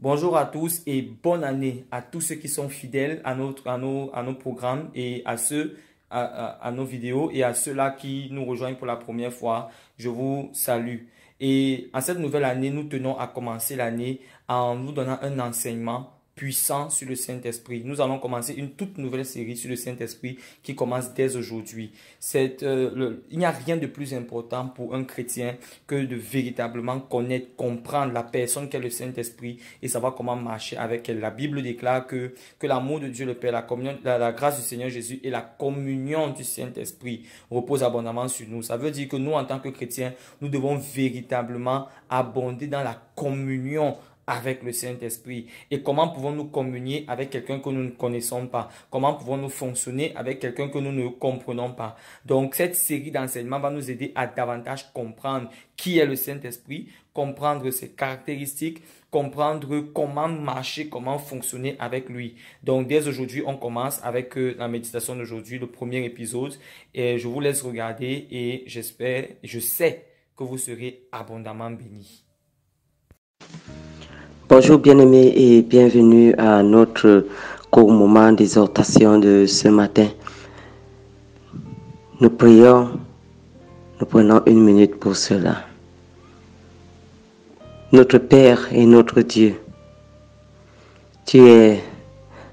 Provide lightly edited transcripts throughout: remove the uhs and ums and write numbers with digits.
Bonjour à tous et bonne année à tous ceux qui sont fidèles à nos programmes et à nos vidéos et à ceux-là qui nous rejoignent pour la première fois. Je vous salue. Et en cette nouvelle année, nous tenons à commencer l'année en nous donnant un enseignement puissant sur le Saint-Esprit. Nous allons commencer une toute nouvelle série sur le Saint-Esprit qui commence dès aujourd'hui. Il n'y a rien de plus important pour un chrétien que de véritablement connaître, comprendre la personne qu'est le Saint-Esprit et savoir comment marcher avec elle. La Bible déclare que l'amour de Dieu le Père, la grâce du Seigneur Jésus et la communion du Saint-Esprit reposent abondamment sur nous. Ça veut dire que nous, en tant que chrétiens, nous devons véritablement abonder dans la communion avec le Saint-Esprit. Et comment pouvons-nous communier avec quelqu'un que nous ne connaissons pas? Comment pouvons-nous fonctionner avec quelqu'un que nous ne comprenons pas? Donc, cette série d'enseignements va nous aider à davantage comprendre qui est le Saint-Esprit, comprendre ses caractéristiques, comprendre comment marcher, comment fonctionner avec lui. Donc, dès aujourd'hui, on commence avec la méditation d'aujourd'hui, le premier épisode. Et je vous laisse regarder et je sais que vous serez abondamment bénis. Bonjour bien-aimés et bienvenue à notre court moment d'exhortation de ce matin. Nous prions, nous prenons une minute pour cela. Notre Père et notre Dieu, tu es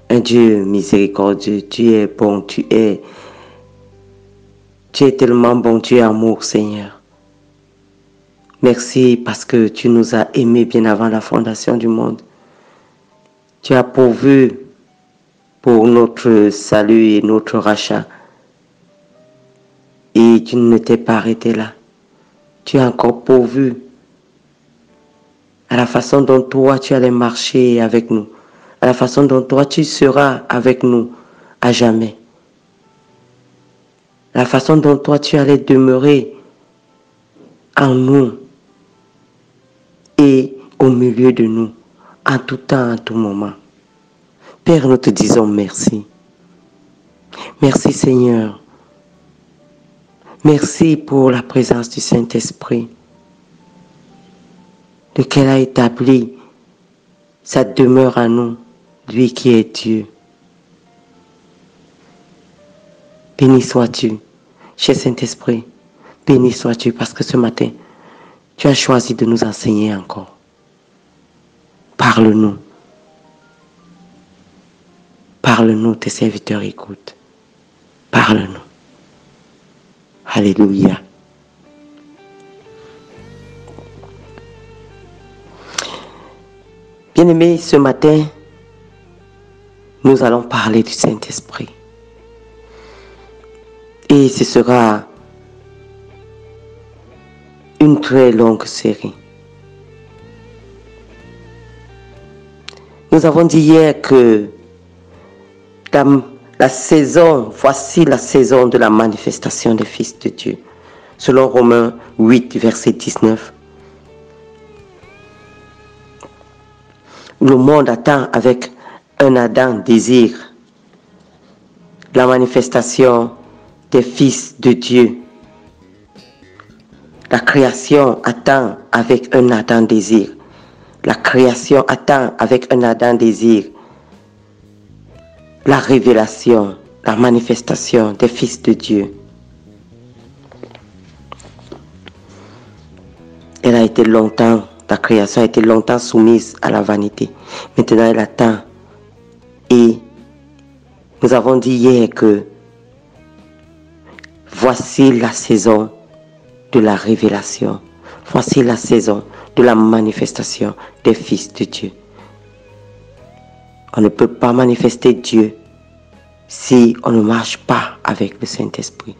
un Dieu miséricordieux, tu es bon, tu es tellement bon, tu es amour, Seigneur. Merci parce que tu nous as aimés bien avant la fondation du monde. Tu as pourvu pour notre salut et notre rachat. Et tu ne t'es pas arrêté là. Tu as encore pourvu à la façon dont toi tu allais marcher avec nous. À la façon dont toi tu seras avec nous à jamais. La façon dont toi tu allais demeurer en nous. Et au milieu de nous, en tout temps, en tout moment. Père, nous te disons merci. Merci Seigneur. Merci pour la présence du Saint-Esprit, lequel a établi sa demeure en nous, lui qui est Dieu. Béni sois-tu, cher Saint-Esprit. Béni sois-tu parce que ce matin, tu as choisi de nous enseigner encore. Parle-nous. Parle-nous, tes serviteurs écoutent. Parle-nous. Alléluia. Bien-aimés, ce matin, nous allons parler du Saint-Esprit. Et ce sera une très longue série. Nous avons dit hier que voici la saison de la manifestation des fils de Dieu. Selon Romains 8, verset 19. Le monde attend avec un ardent désir la manifestation des fils de Dieu. La création attend avec un ardent désir. La création attend avec un ardent désir la révélation, la manifestation des fils de Dieu. La création a été longtemps soumise à la vanité. Maintenant, elle attend. Et nous avons dit hier que voici la saison de la révélation. Voici la saison de la manifestation des fils de Dieu. On ne peut pas manifester Dieu si on ne marche pas avec le Saint-Esprit.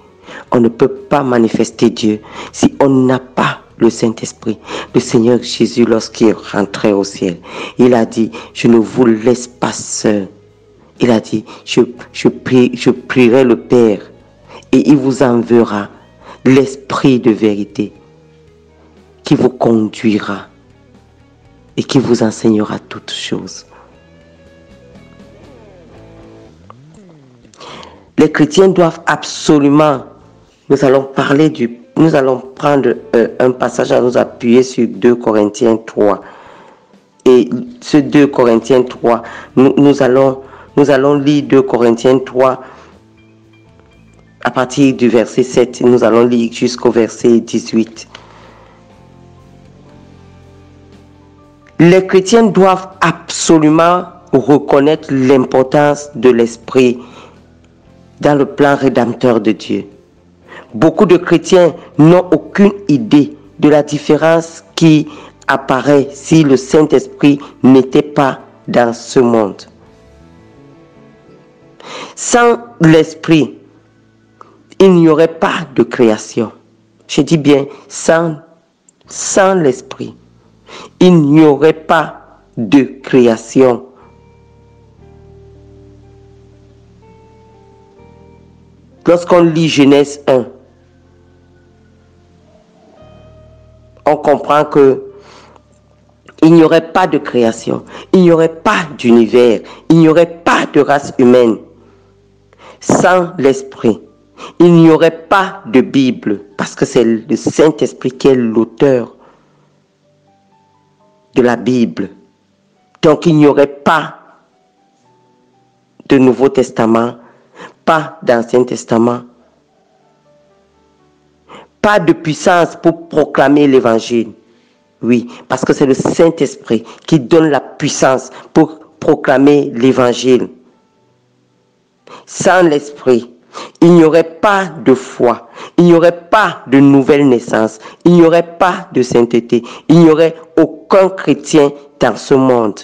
On ne peut pas manifester Dieu si on n'a pas le Saint-Esprit. Le Seigneur Jésus, lorsqu'il rentrait au ciel, il a dit, je ne vous laisse pas seul. Il a dit, je prierai le Père et il vous enverra l'Esprit de vérité qui vous conduira et qui vous enseignera toutes choses. Les chrétiens doivent absolument, nous allons prendre un passage à nous appuyer sur 2 Corinthiens 3. Et ce 2 Corinthiens 3, nous allons lire 2 Corinthiens 3 à partir du verset 7. Nous allons lire jusqu'au verset 18. Les chrétiens doivent absolument reconnaître l'importance de l'esprit dans le plan rédempteur de Dieu. Beaucoup de chrétiens n'ont aucune idée de la différence qui apparaît si le Saint-Esprit n'était pas dans ce monde. Sans l'Esprit, il n'y aurait pas de création. Je dis bien, sans l'Esprit, il n'y aurait pas de création. Lorsqu'on lit Genèse 1, on comprend que il n'y aurait pas de création, il n'y aurait pas d'univers, il n'y aurait pas de race humaine. Sans l'Esprit, il n'y aurait pas de Bible, parce que c'est le Saint-Esprit qui est l'auteur de la Bible. Donc il n'y aurait pas de Nouveau Testament, pas d'Ancien Testament, pas de puissance pour proclamer l'Évangile. Oui, parce que c'est le Saint-Esprit qui donne la puissance pour proclamer l'Évangile. Sans l'Esprit, il n'y aurait pas de foi, il n'y aurait pas de nouvelle naissance, il n'y aurait pas de sainteté, il n'y aurait aucun chrétien dans ce monde.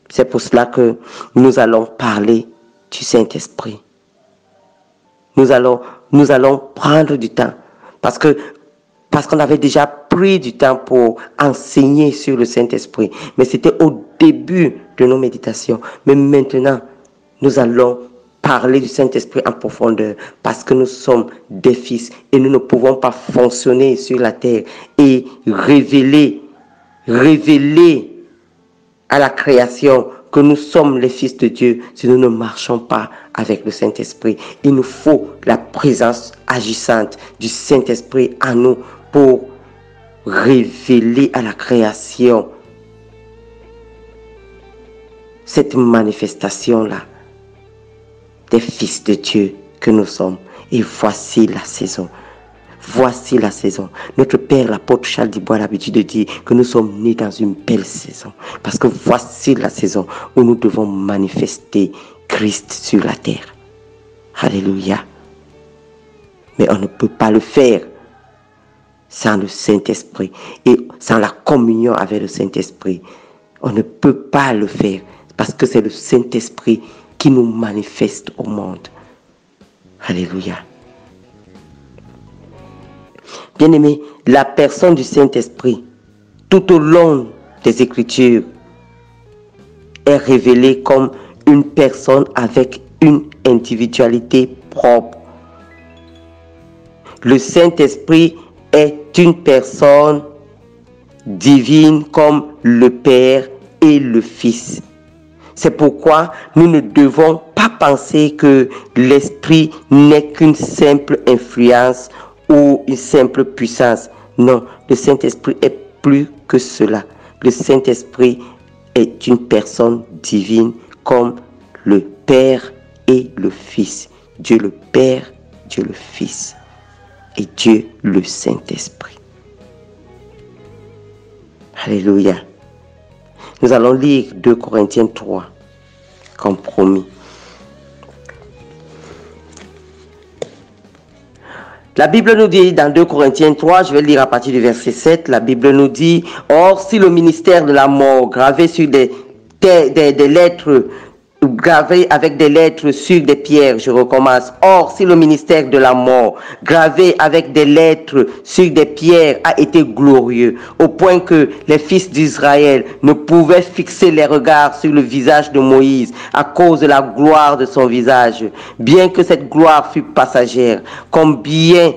C'est pour cela que nous allons parler du Saint-Esprit. Nous allons prendre du temps. Parce qu'on avait déjà pris du temps pour enseigner sur le Saint-Esprit. Mais c'était au début de nos méditations. Mais maintenant, nous allons parler du Saint-Esprit en profondeur. Parce que nous sommes des fils et nous ne pouvons pas fonctionner sur la terre et révéler à la création que nous sommes les fils de Dieu si nous ne marchons pas avec le Saint-Esprit. Il nous faut la présence agissante du Saint-Esprit en nous pour révéler à la création cette manifestation-là des fils de Dieu que nous sommes. Et voici la saison. Voici la saison. Notre père, l'apôtre Charles Dubois, a l'habitude de dire que nous sommes nés dans une belle saison. Parce que voici la saison où nous devons manifester Christ sur la terre. Alléluia. Mais on ne peut pas le faire sans le Saint-Esprit et sans la communion avec le Saint-Esprit. On ne peut pas le faire parce que c'est le Saint-Esprit qui nous manifeste au monde. Alléluia. Bien-aimé, la personne du Saint-Esprit, tout au long des Écritures, est révélée comme une personne avec une individualité propre. Le Saint-Esprit est une personne divine comme le Père et le Fils. C'est pourquoi nous ne devons pas penser que l'Esprit n'est qu'une simple influence ou une simple puissance. Non, le Saint-Esprit est plus que cela. Le Saint-Esprit est une personne divine comme le Père et le Fils. Dieu le Père, Dieu le Fils et Dieu le Saint-Esprit. Alléluia. Nous allons lire 2 Corinthiens 3, comme promis. La Bible nous dit dans 2 Corinthiens 3, je vais lire à partir du verset 7, la Bible nous dit « Or, si le ministère de la mort, gravé sur des lettres, gravé avec des lettres sur des pierres, je recommence. Or, si le ministère de la mort, gravé avec des lettres sur des pierres, a été glorieux, au point que les fils d'Israël ne pouvaient fixer les regards sur le visage de Moïse à cause de la gloire de son visage, bien que cette gloire fût passagère, combien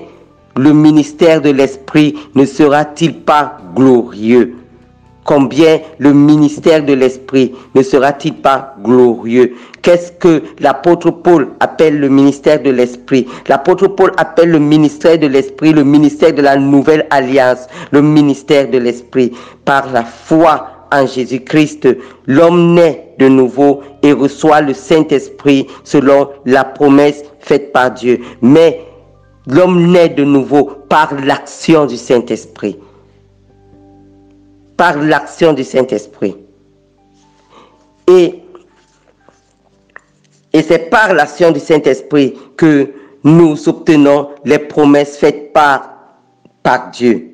le ministère de l'Esprit ne sera-t-il pas glorieux? combien le ministère de l'Esprit ne sera-t-il pas glorieux? Qu'est-ce que l'apôtre Paul appelle le ministère de l'Esprit? L'apôtre Paul appelle le ministère de l'Esprit le ministère de la nouvelle alliance, le ministère de l'Esprit. Par la foi en Jésus-Christ, l'homme naît de nouveau et reçoit le Saint-Esprit selon la promesse faite par Dieu. Mais l'homme naît de nouveau par l'action du Saint-Esprit. Par l'action du Saint-Esprit. Et c'est par l'action du Saint-Esprit que nous obtenons les promesses faites par Dieu.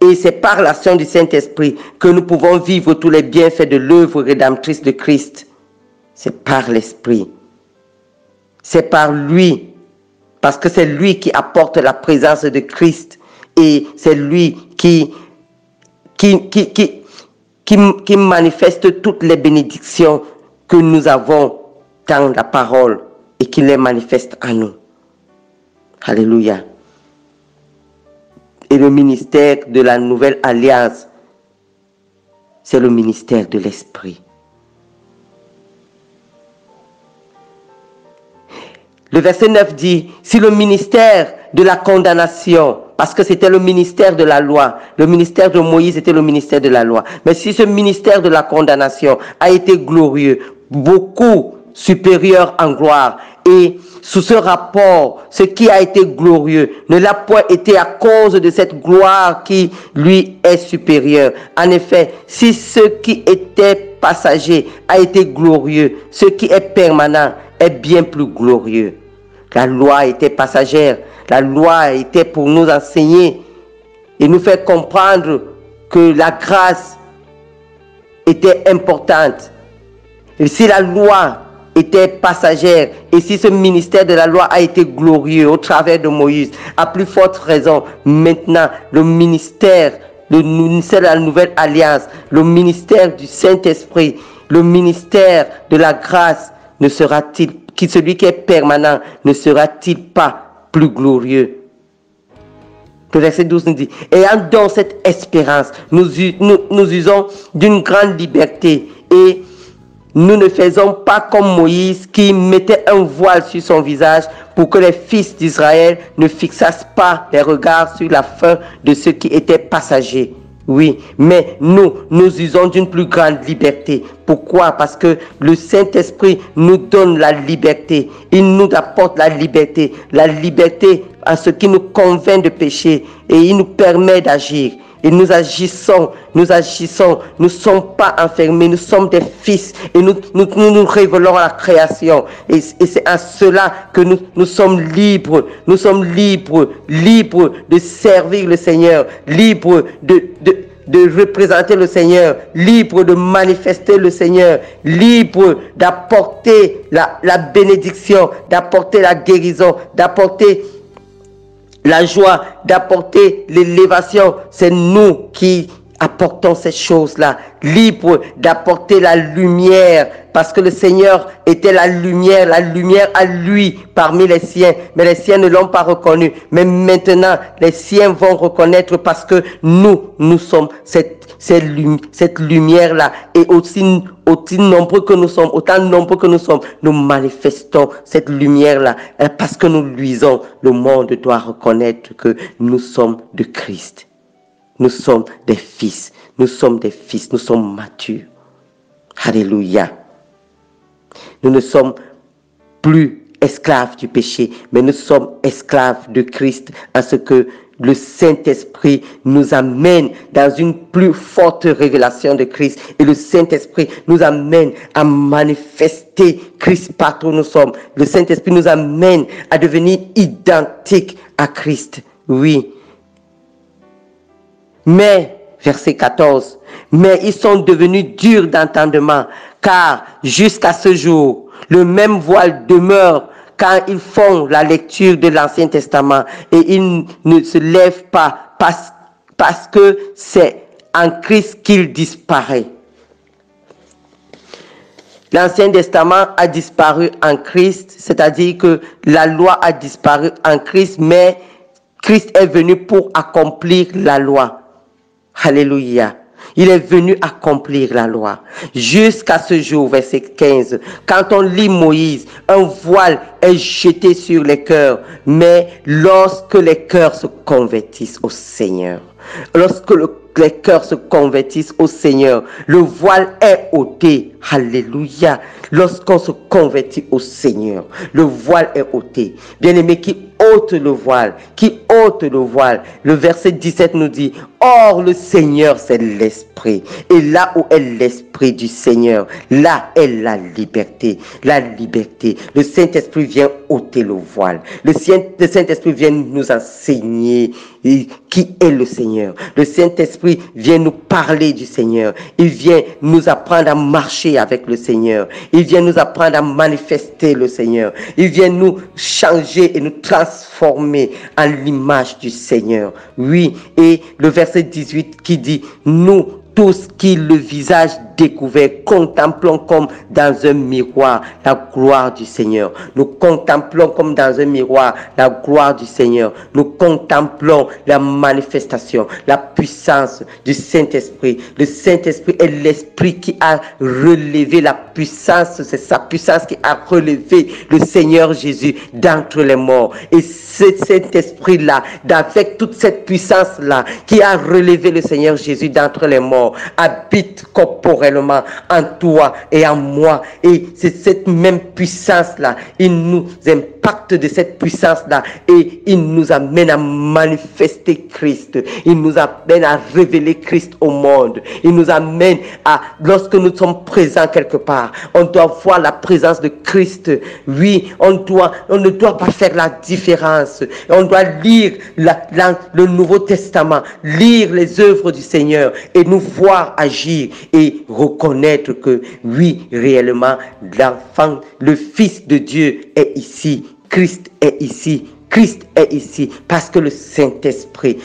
Et c'est par l'action du Saint-Esprit que nous pouvons vivre tous les bienfaits de l'œuvre rédemptrice de Christ. C'est par l'Esprit. C'est par lui. Parce que c'est lui qui apporte la présence de Christ. Et c'est lui qui manifeste toutes les bénédictions que nous avons dans la parole et qui les manifeste à nous. Alléluia. Et le ministère de la nouvelle alliance, c'est le ministère de l'Esprit. Le verset 9 dit, si le ministère de la condamnation, parce que c'était le ministère de la loi, le ministère de Moïse était le ministère de la loi, mais si ce ministère de la condamnation a été glorieux, beaucoup supérieur en gloire, et sous ce rapport, ce qui a été glorieux ne l'a point été à cause de cette gloire qui lui est supérieure. En effet, si ce qui était passager a été glorieux, ce qui est permanent est bien plus glorieux. La loi était passagère, la loi était pour nous enseigner et nous faire comprendre que la grâce était importante. Et si la loi était passagère, et si ce ministère de la loi a été glorieux au travers de Moïse, à plus forte raison, maintenant, le ministère de la nouvelle alliance, le ministère du Saint-Esprit, le ministère de la grâce, ne sera-t-il, celui qui est permanent, ne sera-t-il pas plus glorieux? Le verset 12 nous dit, ayant donc cette espérance, nous usons d'une grande liberté et nous ne faisons pas comme Moïse qui mettait un voile sur son visage pour que les fils d'Israël ne fixassent pas les regards sur la fin de ceux qui étaient passagers. Oui, mais nous usons d'une plus grande liberté. Pourquoi? Parce que le Saint-Esprit nous donne la liberté. Il nous apporte la liberté à ce qui nous convainc de pécher et il nous permet d'agir. Et nous agissons, nous ne sommes pas enfermés, nous sommes des fils et nous révélons la création. Et c'est à cela que nous sommes libres de servir le Seigneur, libres de représenter le Seigneur, libres de manifester le Seigneur, libres d'apporter la bénédiction, d'apporter la guérison, d'apporter la joie, d'apporter l'élévation. C'est nous qui apportons ces choses-là, libres d'apporter la lumière, parce que le Seigneur était la lumière à lui parmi les siens, mais les siens ne l'ont pas reconnu. Mais maintenant, les siens vont reconnaître parce que nous sommes cette lumière-là, et autant nombreux que nous sommes, nous manifestons cette lumière-là, parce que nous luisons. Le monde doit reconnaître que nous sommes de Christ. Nous sommes des fils, nous sommes matures. Alléluia. Nous ne sommes plus esclaves du péché, mais nous sommes esclaves de Christ, à ce que le Saint-Esprit nous amène dans une plus forte révélation de Christ. Et le Saint-Esprit nous amène à manifester Christ partout où nous sommes. Le Saint-Esprit nous amène à devenir identiques à Christ. Oui. Mais, verset 14, mais ils sont devenus durs d'entendement, car jusqu'à ce jour, le même voile demeure quand ils font la lecture de l'Ancien Testament, et ils ne se lèvent pas parce que c'est en Christ qu'il disparaît. L'Ancien Testament a disparu en Christ, c'est-à-dire que la loi a disparu en Christ, mais Christ est venu pour accomplir la loi. Alléluia. Il est venu accomplir la loi. Jusqu'à ce jour, verset 15, quand on lit Moïse, un voile est jeté sur les cœurs. Mais lorsque les cœurs se convertissent au Seigneur, lorsque les cœurs se convertissent au Seigneur, le voile est ôté. Alléluia. Lorsqu'on se convertit au Seigneur, le voile est ôté. Bien-aimé, qui ôte le voile, qui ôte le voile. Le verset 17 nous dit, or le Seigneur c'est l'Esprit. Et là où est l'Esprit du Seigneur, là est la liberté. La liberté. Le Saint-Esprit vient ôter le voile. Le Saint-Esprit vient nous enseigner qui est le Seigneur. Le Saint-Esprit vient nous parler du Seigneur. Il vient nous apprendre à marcher avec le Seigneur. Il vient nous apprendre à manifester le Seigneur. Il vient nous changer et nous transformer en l'image du Seigneur. Oui, et le verset 18 qui dit, nous tous qui le visage découvert, contemplons comme dans un miroir la gloire du Seigneur. Nous contemplons comme dans un miroir la gloire du Seigneur. Nous contemplons la manifestation, la puissance du Saint-Esprit. Le Saint-Esprit est l'Esprit qui a relevé la puissance. C'est sa puissance qui a relevé le Seigneur Jésus d'entre les morts. Et c'est cet esprit-là, avec toute cette puissance-là, qui a relevé le Seigneur Jésus d'entre les morts, habite corporellement en toi et en moi. Et c'est cette même puissance-là, il nous impacte de cette puissance-là et il nous amène à manifester Christ. Il nous amène à révéler Christ au monde. Il nous amène à, lorsque nous sommes présents quelque part, on doit voir la présence de Christ. Oui, on ne doit pas faire la différence. On doit lire le Nouveau Testament, lire les œuvres du Seigneur et nous voir agir et reconnaître que oui, réellement, l'enfant, le Fils de Dieu est ici. Christ est ici. Christ est ici parce que le Saint-Esprit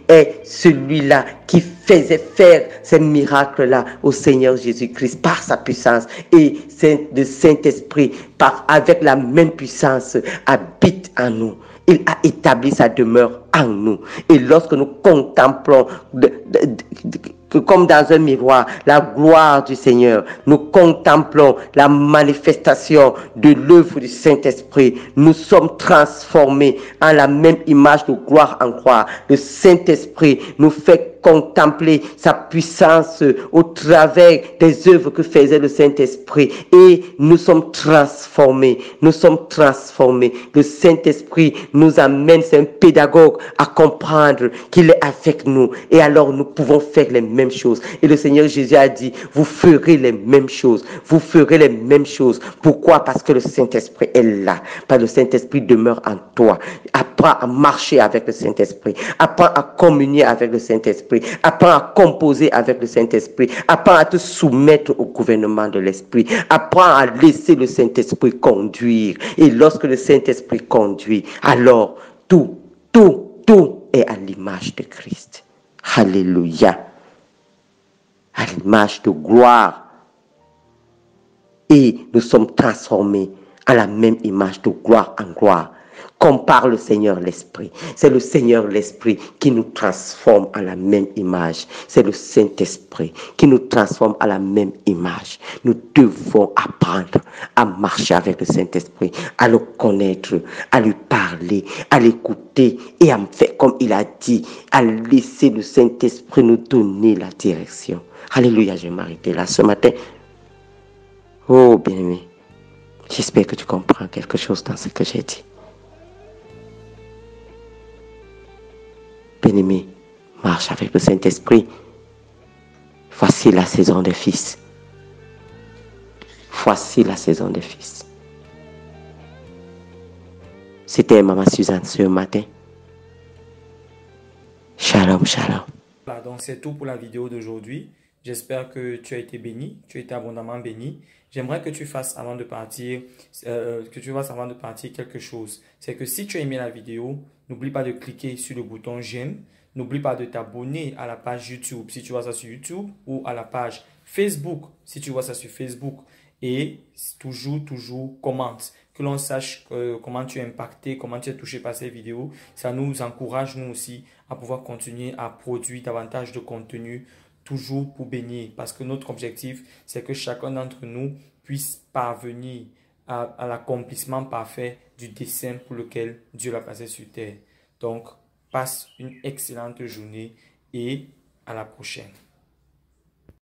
est celui-là qui faisait faire ces miracles-là au Seigneur Jésus-Christ par sa puissance. Et le Saint-Esprit, avec la même puissance, habite en nous. Il a établi sa demeure en nous. Et lorsque nous contemplons comme dans un miroir la gloire du Seigneur, nous contemplons la manifestation de l'œuvre du Saint-Esprit, nous sommes transformés en la même image de gloire en gloire. Le Saint-Esprit nous fait contempler sa puissance au travers des œuvres que faisait le Saint-Esprit et nous sommes transformés. Nous sommes transformés. Le Saint-Esprit nous amène, c'est un pédagogue, à comprendre qu'il est avec nous et alors nous pouvons faire les mêmes choses. Et le Seigneur Jésus a dit, vous ferez les mêmes choses. Vous ferez les mêmes choses. Pourquoi? Parce que le Saint-Esprit est là. Parce que le Saint-Esprit demeure en toi. Apprends à marcher avec le Saint-Esprit. Apprends à communier avec le Saint-Esprit. Apprends à composer avec le Saint-Esprit. Apprends à te soumettre au gouvernement de l'Esprit. Apprends à laisser le Saint-Esprit conduire. Et lorsque le Saint-Esprit conduit, alors tout est à l'image de Christ. Alléluia. À l'image de gloire. Et nous sommes transformés à la même image de gloire en gloire. Comme par le Seigneur l'Esprit. C'est le Seigneur l'Esprit qui nous transforme à la même image. C'est le Saint-Esprit qui nous transforme à la même image. Nous devons apprendre à marcher avec le Saint-Esprit, à le connaître, à lui parler, à l'écouter et à faire comme il a dit, à laisser le Saint-Esprit nous donner la direction. Alléluia, je vais m'arrêter là ce matin. Oh bien-aimé, j'espère que tu comprends quelque chose dans ce que j'ai dit. Bien-aimé, marche avec le Saint-Esprit. Voici la saison des fils. Voici la saison des fils. C'était Maman Suzanne ce matin. Shalom, shalom. Voilà, donc c'est tout pour la vidéo d'aujourd'hui. J'espère que tu as été béni, tu as été abondamment béni. J'aimerais que tu fasses avant de partir, quelque chose. C'est que si tu as aimé la vidéo, n'oublie pas de cliquer sur le bouton j'aime. N'oublie pas de t'abonner à la page YouTube si tu vois ça sur YouTube ou à la page Facebook si tu vois ça sur Facebook. Et toujours commente. que l'on sache comment tu es impacté, comment tu es touché par ces vidéos. Ça nous encourage, nous aussi, à pouvoir continuer à produire davantage de contenu, toujours pour bénir. Parce que notre objectif, c'est que chacun d'entre nous puisse parvenir à l'accomplissement parfait du dessein pour lequel Dieu l'a placé sur terre. Donc, passe une excellente journée et à la prochaine.